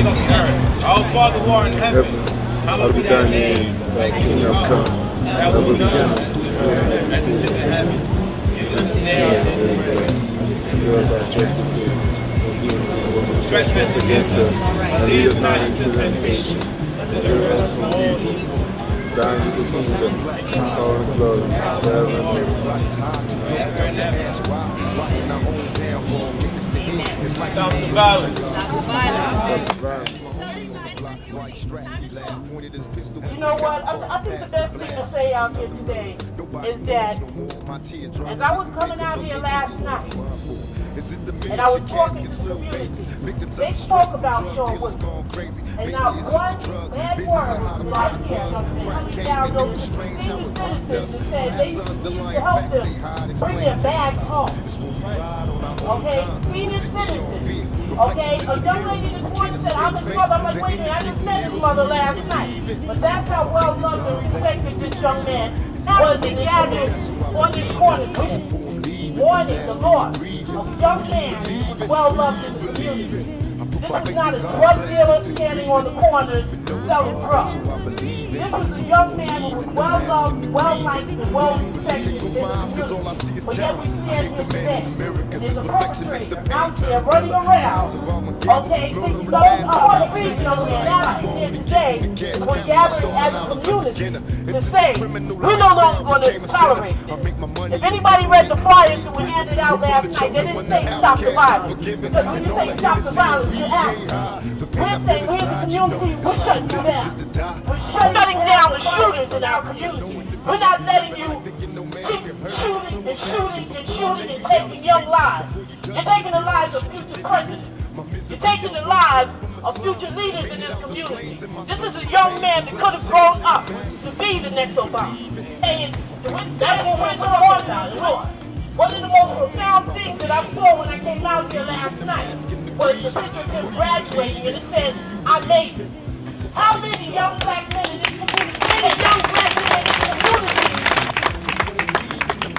name of the earth. Our Father who art in heaven, hallowed be thy name. Thy kingdom come. Thy will be done as it is in heaven. Give us today our daily bread. Forgive us our trespasses. Trespass against us, and lead us not into temptation, but deliver us from all evil. Thine is the kingdom, power and glory, forever and ever. Stop the violence. You know what? I think the best thing to say out here today is that as I was coming out here last night, and I was talking to the community, they spoke about SHAWN, and not one bad word right here coming down those senior citizens that said they need to help them bring their bags home. Okay, senior citizens. Okay, a young lady this morning said, I'm his mother. I'm like, wait a minute, I just met his mother last night. But that's how well loved and respected this young man was in gathered on this corner warning the Lord of a young man who was well loved in the community. This is not a drug dealer standing on the corner selling drugs. This is a young man who was well loved, well liked, and well respected in the community. But yet we stand here today, and there's a perpetrator out there running around, okay, thinking those are the reason of the out here today, we're gathering as a community to say, we're no longer going to tolerate this. If anybody read the flyers that were handed out last night, they didn't say stop the violence. Because when you say stop the violence, you act. We're saying we're the community, we're shutting you down. We're shutting down the shooters in our community. We're not letting you keep shooting and shooting and shooting and taking young lives. You're taking the lives of future presidents. You're taking the lives of future leaders in this community. This is a young man that could have grown up to be the next Obama. And that's what we're talking about, Lord. One of the most profound things that I saw when I came out here last night was the picture of him graduating, and it said, I made it. How many young black men in this community, many young black men in this community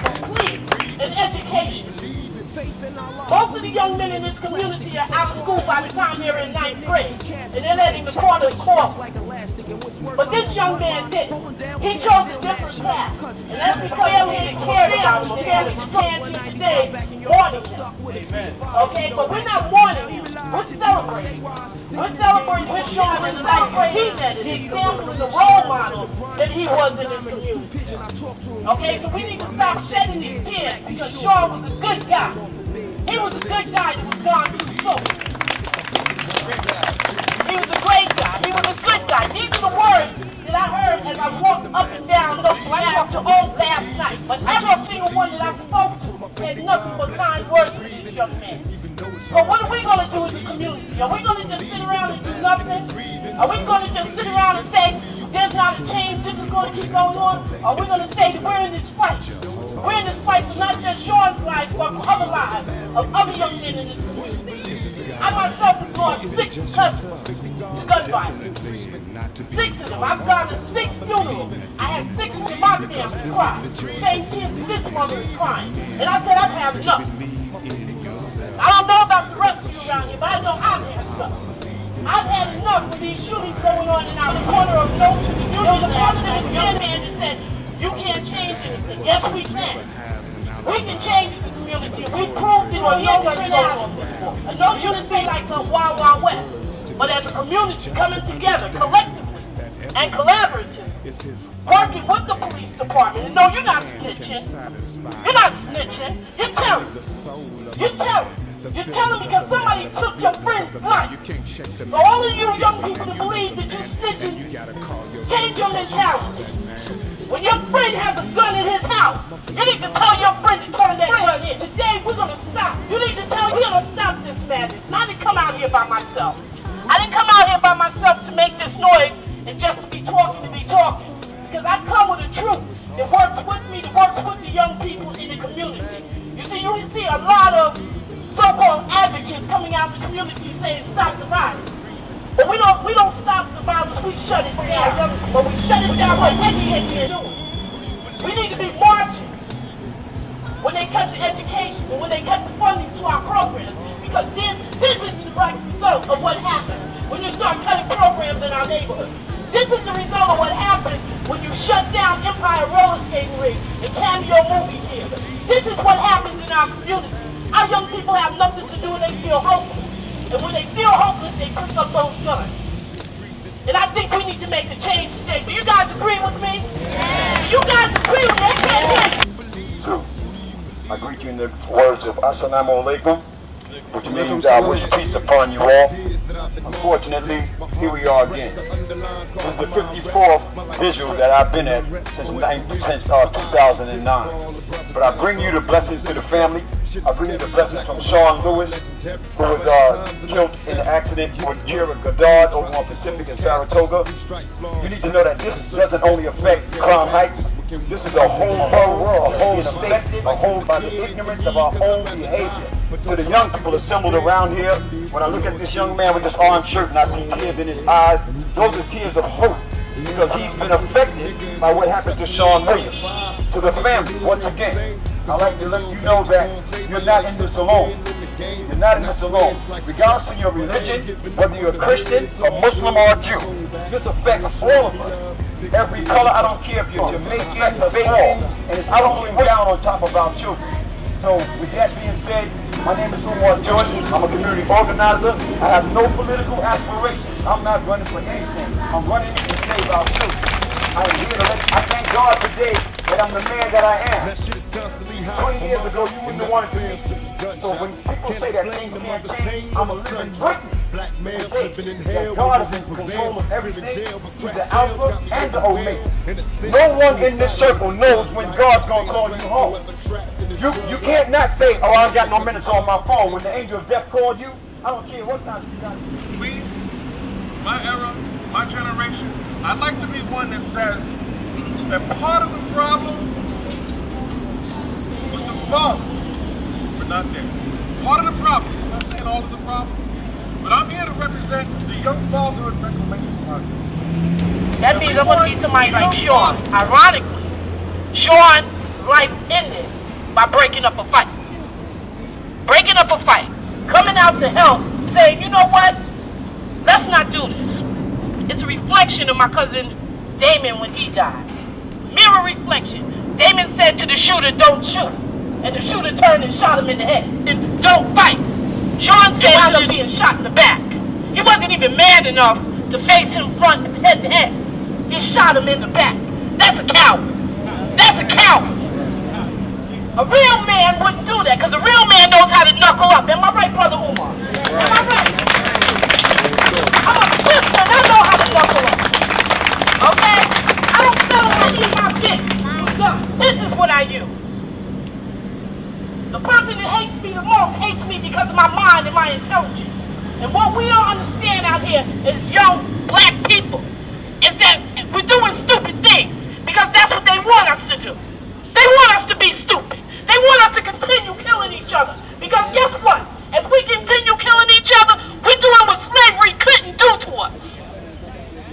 complete an education? Most of the young men in this community are out of school by the time they're in 9th grade, and they're letting the corners call. But this young man didn't. He chose a different path. And that's because he didn't care about him. He cared to stand here today warning him. Okay, but we're not warning him. We're celebrating. We're celebrating with SHAWN and the life he led. His example is a role model that he was in this community. Okay, so we need to stop shedding these tears because SHAWN was a good guy. He was a good guy that was gone too soon. He was a great guy. He was a good guy. These are the words that I heard as I walked up and down those laps to old last night. But every single one that I spoke to had nothing but kind words for this young man. So what are we going to do as a community? Are we going to just sit around and do nothing? Are we going to just sit around and say, there's not a change, this is going to keep going on? Or are we going to say that we're in this fight? We're in this fight for not just SHAWN's life, but for other lives of other young men in this community. I myself have lost 6 cousins to gun violence. 6 of them. I've gone to 6 funerals. I had 6 of my family cry. Same kids this mother is crying. And I said, I've had enough. I don't know about the rest of you around here, but I know I've had enough. I've had enough of these shootings going on in our corner of those who there was a president young man that said, you can't change anything. Yes, we can. We can change the community. We proved it on no one. And no unity like the Wild Wild West. But as a community coming together collectively and collaboratively, working with the police department. And no, you're not snitching. You're not snitching. You're telling. You're telling. You're telling because somebody took your friend's life. So all of you young people that believe that you're snitching, change your mentality. When your friend has a gun in his house, you need to tell your friend to turn that gun in. Today we're going to stop. You need to tell we're going to stop this madness. And I didn't come out here by myself. I didn't come out here by myself to make this noise and just to be talking to be talking. Because I come with a truth that works with me, that works with the young people in the community. You see a lot of so-called advocates coming out in the community saying stop the violence. But we don't stop the violence, we shut it down. But we shut it down by educating and doing. We need to be marching when they cut the education and when they cut the funding to our programs. Because this is the right result of what happens when you're neighborhood. This is the result of what happens when you shut down Empire Roller Skating Rink and Cameo Movie Theater. This is what happens in our community. Our young people have nothing to do and they feel hopeless. And when they feel hopeless, they pick up those guns. And I think we need to make a change today. Do you guys agree with me? Yeah. Do you guys agree with me? I can't hear you. I greet you in the words of Assalamu alaikum, which means I wish peace upon you all. Unfortunately, here we are again. This is the 54th visual that I've been at since 2009. But I bring you the blessings to the family. I bring you the blessings from SHAWN Lewis, who was killed in an accident with Jared Goddard over on Pacific in Saratoga. You need to know that this doesn't only affect Crown Heights. This is a whole world, a whole state, a whole by the ignorance of our own behavior. To the young people assembled around here, when I look at this young man with this orange shirt and I see tears in his eyes, those are tears of hope, because he's been affected by what happened to Shawn Williams. To the family, once again, I'd like to let you know that you're not in this alone. You're not in this alone. Regardless of your religion, whether you're a Christian, a Muslim, or a Jew, this affects all of us. Every color, I don't care if you're Jamaican, all. And I don't look down on top of our children. So with that being said, my name is Jordan. I'm a community organizer. I have no political aspirations. I'm not running for anything. I'm running to save our children. I thank God today that I'm the man that I am. 20 years ago, you wouldn't have wanted to meet me. So when people say that things can't change, I'm a living witness that God is in control of everything. He's the Alpha and the Omega. No one in this circle knows when God's going to call you home. You can't not say, oh, I ain't got no minutes on my phone. When the angel of death called you, I don't care what time you got. We, my era, my generation, I'd like to be one that says that part of the problem was the father. We're not there. Part of the problem, I'm not saying all of the problem, but I'm here to represent the young father of Reclamation Project. That means I'm going to be somebody like Shawn. Ironically, Shawn's life ended by breaking up a fight. Breaking up a fight. Coming out to help, saying, you know what? Let's not do this. It's a reflection of my cousin Damon when he died. Mirror reflection. Damon said to the shooter, don't shoot. And the shooter turned and shot him in the head. And don't fight. Shawn said he was being shot in the back. He wasn't even man enough to face him front head to head. He shot him in the back. That's a coward. That's a coward. A real man wouldn't do that, because a real man knows how to knuckle up. Am I right, Brother Umar? Am I right? I'm a sister and I know how to knuckle up. Okay? I don't settle for any of my dick. This is what I use. The person that hates me the most hates me because of my mind and my intelligence. And what we don't understand out here as young black people is that we're doing stupid things because that's what they want us to do. They want us to be stupid. They want us to continue killing each other. Because guess what? If we continue killing each other, we're doing what slavery couldn't do to us.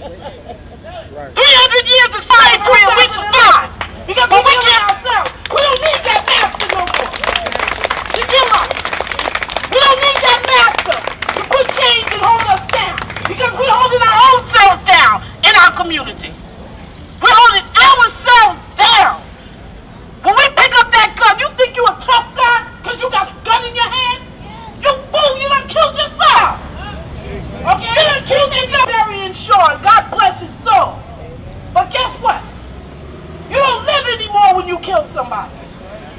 300 years of slavery and we survived. Because when we kill ourselves, we don't need that master no more. To kill us. We don't need that master to put chains and hold us down. Because we're holding our own selves down in our community. We're holding ourselves down. When we pick up that gun, you think you a tough guy because you got a gun in your hand? You fool, you done killed yourself. Okay? You done killed yourself. Burying Shawn, God bless his soul. But guess what? You don't live anymore when you kill somebody.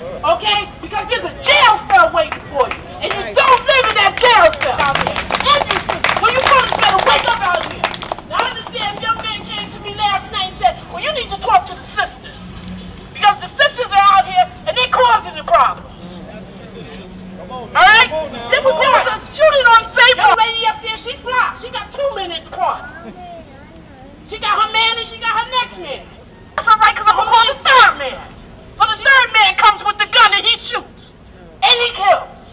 Okay? Because there's a jail cell waiting for you. And you don't live in that jail cell out there. And you, so you brothers better wake up out here. Now I understand a young man came to me last night and said, well, you need to talk to the sisters. Because the sisters are out here and they're causing the problem. Alright? Then we was a shooting on Sabre. Young lady up there, she fly. She got 2 minutes apart. She got her man and she got her next man. That's alright, because I'm going to call the third man. So the third man comes with the gun and he shoots. And he kills.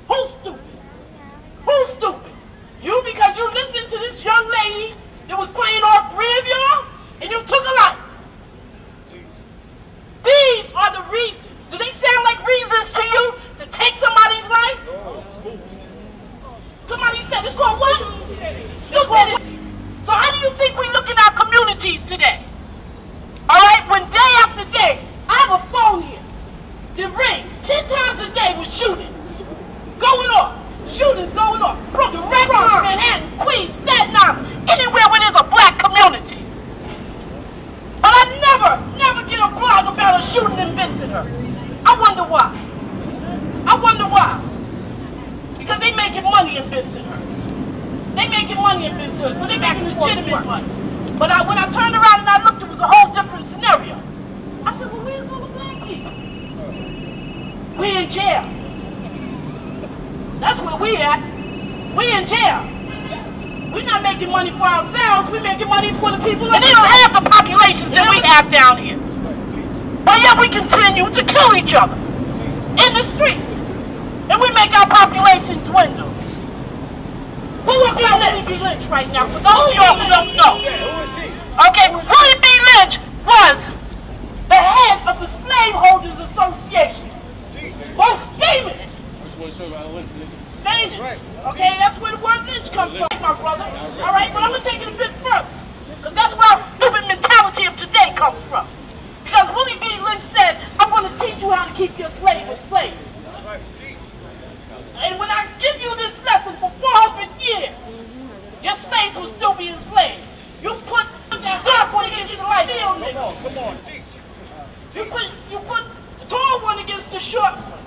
Who's stupid? Who's stupid? You, because you listened to this young lady that was playing all 3 of y'all and you took a life. These are the reasons. Do they sound like reasons to you to take somebody's life? Somebody said it's called what? Stupidity. So how do you you think we look in our communities today? All right, when day after day, I have a phone here that rings 10 times a day with shootings going off. Shootings going off. Brooklyn, Manhattan, Queens, Staten Island, anywhere where there's a black community. But I never get a blog about a shooting in Bensonhurst. I wonder why. I wonder why. Because they making money in Bensonhurst. They making money in Bensonhurst, but they making legitimate money. But when I turned around and I looked, it was a whole different scenario. I said, well, where's all the black people? We in jail. That's where we at. We in jail. We're not making money for ourselves. We're making money for the people. And they don't have the populations that we have down here. But yet we continue to kill each other in the streets. And we make our population dwindle. Who would be Willie B. Lynch right now? For those of y'all who don't know. Okay, Willie B. Lynch was the head of the Slaveholders Association. Most famous. Famous. Okay, that's where the word lynch comes from, my brother. Alright, but I'm going to take it a bit further. Because that's where our stupid mentality of today comes from. Because Willie B. Lynch said, I'm going to teach you how to keep your slave a slave. And when I give you this lesson for 400 years, your slaves will still be enslaved. You put that gospel against the life. Come on, teach. You put the tall one against the short one.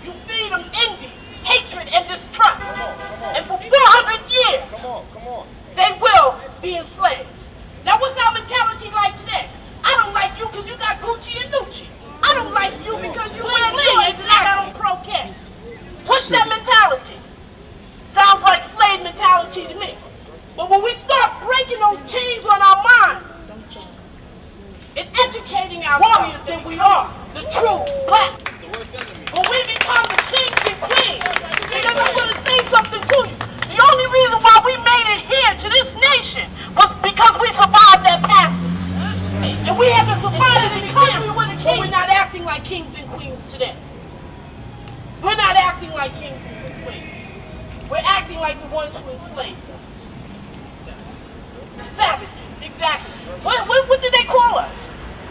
You feed them envy, hatred, and distrust. And for 400 years, they will be enslaved. Now, what's our mentality like today? I don't like you because you got Gucci and Nucci. I don't like you because you wear leggings and I got on pro-cat. What's that mentality? Sounds like slave mentality to me. But when we start breaking those chains on our minds and educating our warriors that we are, the true black, when we become the kings and queens, because I'm going to say something to you. The only reason why we made it here to this nation was because we survived that passage. And we had to survive it because we were the kings. We're not acting like kings and queens today. We're not acting like kings and queens. We're acting like the ones who enslaved us. Savages, exactly. What did they call us?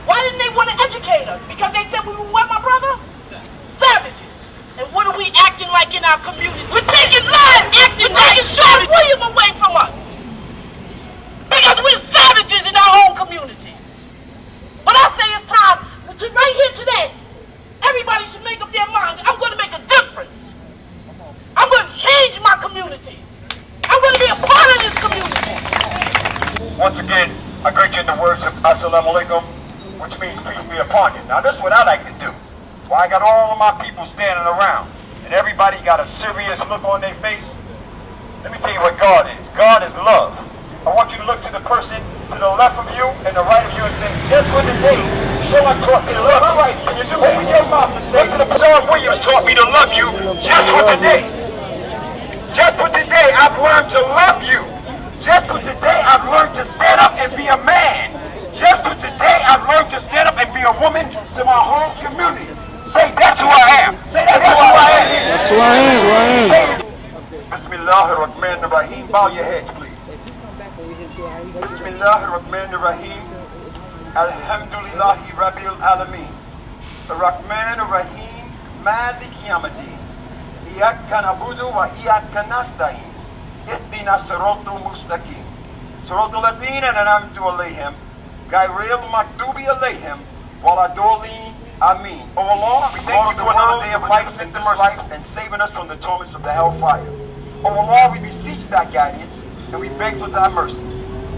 Why didn't they want to educate us? Because they said we were what, my brother? Savages. And what are we acting like in our community? We're taking lives, acting taking Sean William away from us. Because we're savages in our own community. But I say it's time to right here today, everybody should make up their mind. I'm going to make a difference. I'm going to change my community. I'm going to be a part of this community. Once again, I greet you in the words of Assalamu Alaikum, which means peace be upon you. Now this is what I like to do. Well, I got all of my people standing around, and everybody got a serious look on their face. Let me tell you what God is. God is love. I want you to look to the person to the left of you and the right of you and say, just for today, someone taught me to love you. Right. And you do open your mouth and say, Sean Williams taught me to love you just for today. Just for today, I've learned to love you. Just for today, I've learned to stand up and be a man. Just for today, I've learned to stand up and be a woman to my whole community. Say, that's who I am. Say, that's who I am. That's who I am. Bismillahirrahmanirrahim. Bow your heads, please. Bismillahirrahmanirrahim. Alhamdulillahi Rabbil Alameen. Ar-Rahmanir-Rahim. Malik Yawmiddin. Iyyaka na'budu wa iyyaka nasta'in. Ihdina siratal mustaqim. Siratal ladzina an'amta 'alayhim. Ghayril maghdubi 'alayhim waladdallin. Ameen. Oh Allah, we thank you for another day of life and this life and saving us from the torments of the hellfire. Oh Allah, we beseech thy guidance and we beg for thy mercy.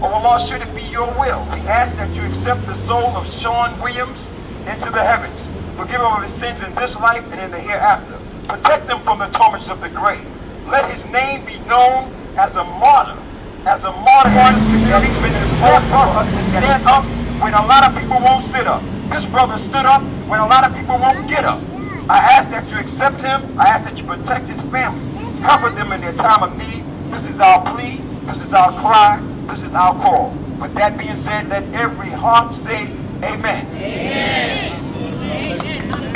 Oh Allah, should it be your will, we ask that you accept the soul of Sean Williams into the heavens. Forgive him of his sins in this life and in the hereafter. Protect him from the torments of the grave. Let his name be known as a martyr. As a martyr in this community, when it is hard for us to stand up when a lot of people won't sit up. This brother stood up when a lot of people won't get up. I ask that you accept him. I ask that you protect his family. Comfort them in their time of need. This is our plea. This is our cry. This is our call. With that being said, let every heart say amen. Amen. Amen.